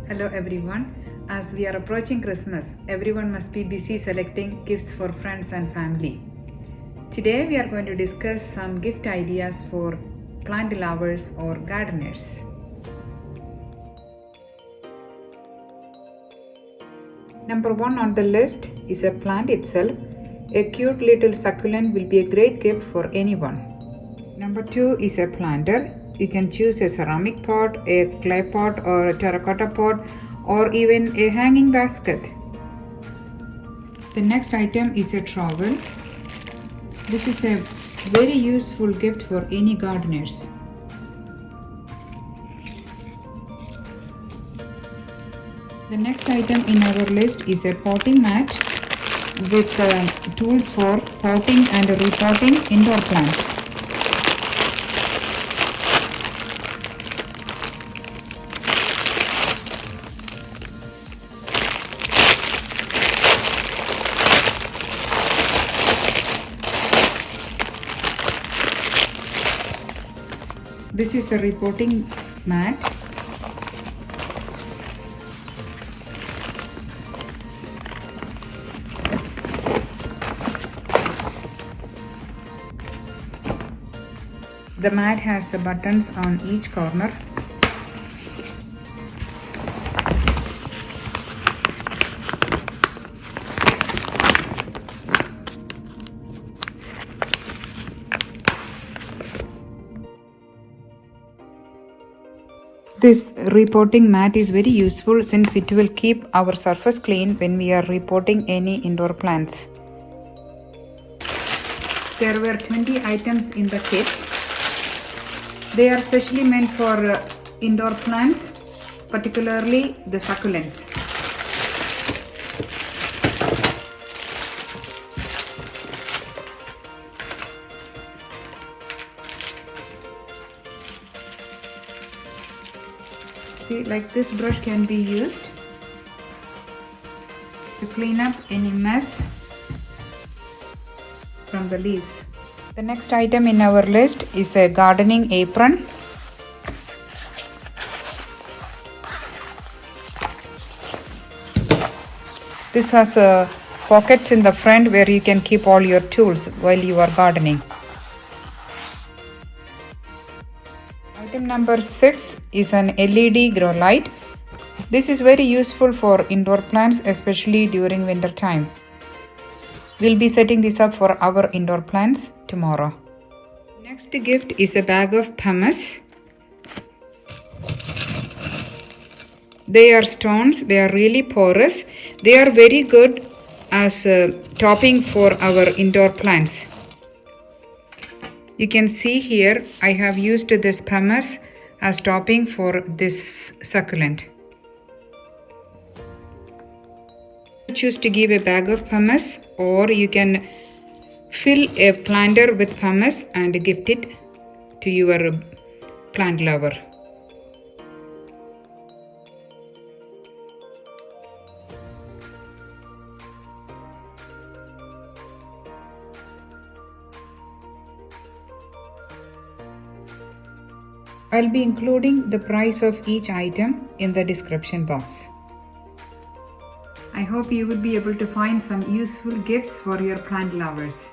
Hello everyone. As we are approaching Christmas, everyone must be busy selecting gifts for friends and family. Today we are going to discuss some gift ideas for plant lovers or gardeners. Number 1 on the list is a plant itself. A cute little succulent will be a great gift for anyone. Number 2 is a planter. You can choose a ceramic pot, a clay pot or a terracotta pot, or even a hanging basket. The next item is a trowel. This is a very useful gift for any gardeners. The next item in our list is a potting mat with tools for potting and repotting indoor plants. This is the repotting mat. The mat has buttons on each corner. This repotting mat is very useful since it will keep our surface clean when we are repotting any indoor plants. There were 20 items in the kit. They are specially meant for indoor plants, particularly the succulents. See, like this brush can be used to clean up any mess from the leaves. The next item in our list is a gardening apron. This has pockets in the front where you can keep all your tools while you are gardening. Item number 6 is an LED grow light. This is very useful for indoor plants, especially during winter time. We'll be setting this up for our indoor plants tomorrow. Next gift is a bag of pumice. They are stones. They are really porous. They are very good as topping for our indoor plants. You can see here I have used this pumice as topping for this succulent. Choose to give a bag of pumice, or you can fill a planter with pumice and gift it to your plant lover. I'll be including the price of each item in the description box. I hope you will be able to find some useful gifts for your plant lovers.